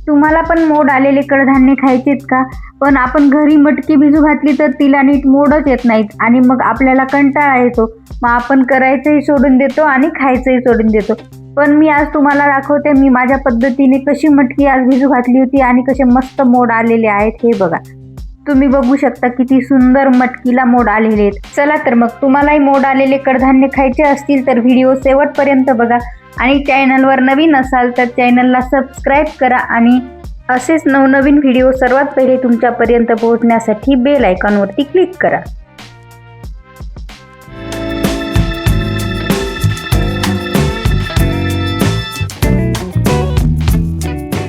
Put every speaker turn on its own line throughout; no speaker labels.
तुम्हाला पण मोड आलेले कडधान्य खायचेत का? पण आपण घरी मटकी भिजू घातली तर तिला नीट मोडच येत नाहीत आणि मग आपल्याला कंटाळा येतो. मग आपण करायचंही सोडून देतो आणि खायचंही सोडून देतो. पण मी आज तुम्हाला दाखवते मी माझ्या पद्धतीने कशी मटकी आज भिजू घातली होती आणि कसे मस्त मोड आलेले आहेत हे बघा. तुम्ही बघू शकता किती सुंदर मटकीला मोड आलेले आहेत. चला तर मग तुम्हालाही मोड आलेले कडधान्य खायचे असतील तर व्हिडिओ शेवटपर्यंत बघा आणि चॅनलवर नवीन असाल तर चॅनलला सबस्क्राईब करा आणि असेच नवनवीन व्हिडिओ सर्वात पहिले तुमच्यापर्यंत पोहोचण्यासाठी बेल आयकॉनवरती क्लिक करा.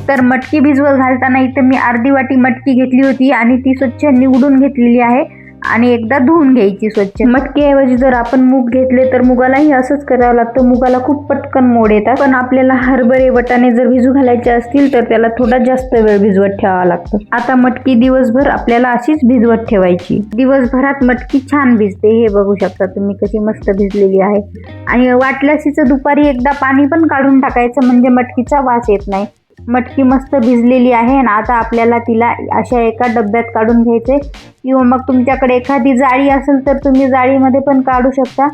तर मटकी भिजवत घालताना इथे मी अर्धी वाटी मटकी घेतली होती आणि ती स्वच्छ निवडून घेतलेली आहे आणि एकदा धुवून घ्यायची स्वच्छ. मटकीऐवजी जर आपण मूग घेतले तर मुगालाही असंच करावं लागतं. मुगाला खूप पटकन मोड येतात, पण आपल्याला हरभरे वटाणे जर भिजू घालायचे असतील तर त्याला थोडा जास्त वेळ भिजवत ठेवावा लागतं. आता मटकी दिवसभर आपल्याला अशीच भिजवत ठेवायची. दिवसभरात मटकी छान भिजते. हे बघू शकता तुम्ही कशी मस्त भिजलेली आहे. आणि वाटल्यास हिचं दुपारी एकदा पाणी पण काढून टाकायचं म्हणजे मटकीचा वास येत नाही. मटकी मस्त भिजलेली आहे आणि आता आपल्याला तिला अशा एका डब्यात काढून घ्यायचे किंवा मग तुमच्याकडे एखादी जाळी असेल तर तुम्ही जाळीमध्ये पण काढू शकता.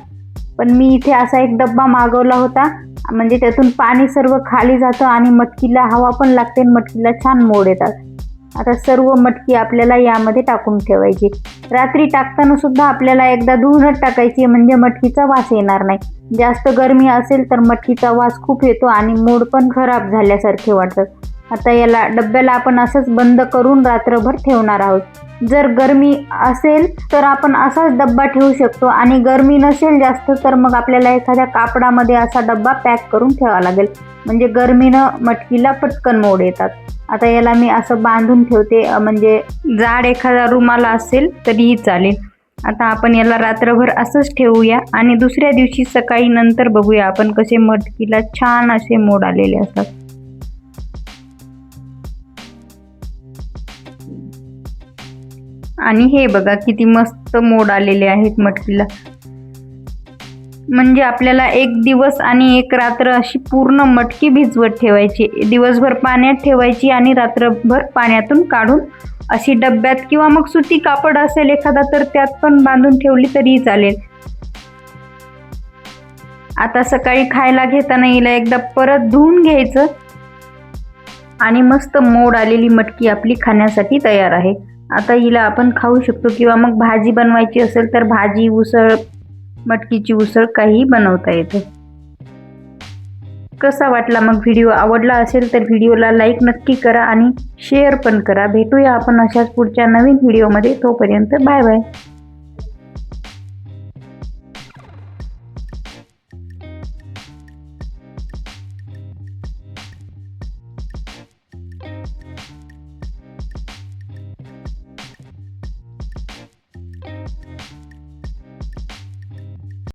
पण मी इथे असा एक डब्बा मागवला होता म्हणजे त्यातून पाणी सर्व खाली जातं आणि मटकीला हवा पण लागते आणि मटकीला छान मोड येतात. आता सर्व मटकी आपल्याला यामध्ये टाकून ठेवायची. रात्री टाकताना सुद्धा आपल्याला एकदा धुवूनच टाकायची म्हणजे मटकीचा वास येणार नाही. जास्त गरमी असेल तर मटकीचा वास खूप येतो आणि मोड पण खराब झाल्यासारखे वाटतात. आता याला डब्याला आपण असंच बंद करून रात्रभर ठेवणार आहोत. जर गरमी असेल तर आपण असाच डब्बा ठेवू शकतो आणि गरमी नसेल जास्त तर मग आपल्याला एखाद्या कापडामध्ये असा डब्बा पॅक करून ठेवावा लागेल म्हणजे गरमीनं मटकीला पटकन मोड येतात. आता याला मी असं बांधून ठेवते म्हणजे जाड एखादा रुमाल असेल तरीही चालेल. आता आपण याला रात्रभर असंच ठेवूया आणि दुसऱ्या दिवशी सकाळी नंतर बघूया आपण कसे मटकीला छान असे मोड आलेले असतात. आणि हे बघा किती मस्त मोड आलेले आहेत मटकीला. म्हणजे आपल्याला एक दिवस आणि एक रात्र अशी पूर्ण मटकी भिजवत ठेवायची. दिवसभर पाण्यात ठेवायची आणि रात्रभर पाण्यातून काढून अशी डब्यात किंवा मग सुती कापड असेल एखादा तर त्यात पण बांधून ठेवली तरीही चालेल. आता सकाळी खायला घेताना हिला एकदा परत धुवून घ्यायचं आणि मस्त मोड आलेली मटकी आपली खाण्यासाठी तयार आहे. आता हिला आपण खाऊ शकतो किंवा मग भाजी बनवायची असेल तर भाजी, उसळ, मटकीची उसळ काही बनवता येते. कसा वाटला मग व्हिडिओ? आवडला असेल तर व्हिडिओला लाईक नक्की करा आणि शेअर पण करा. भेटूया आपण अशाच पुढच्या नवीन व्हिडिओमध्ये. तोपर्यंत बाय बाय.